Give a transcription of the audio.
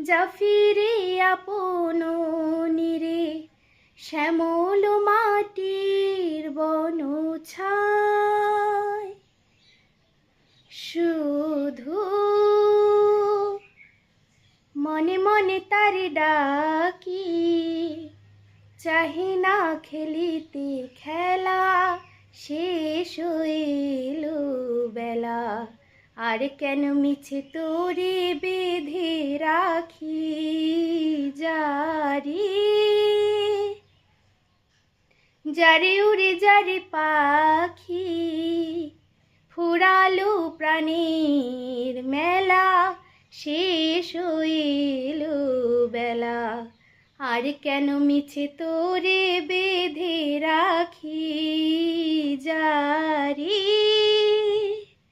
যা ফিরে আপন নিরে শ্যামল মাটির বন ছায়। শুধু মনে মনে তার ডাকি, চাহি না খেলিতে খেলা, শেষ হইল বেলা। আর কেন মিছে তোরে বেঁধে রাখি জারি, যারে উড়ে যারে পাখি, ফুরালো প্রাণীর মেলা, শেষ হইল বেলা। আর কেন মিছে তোরে বেঁধে রাখি জারি।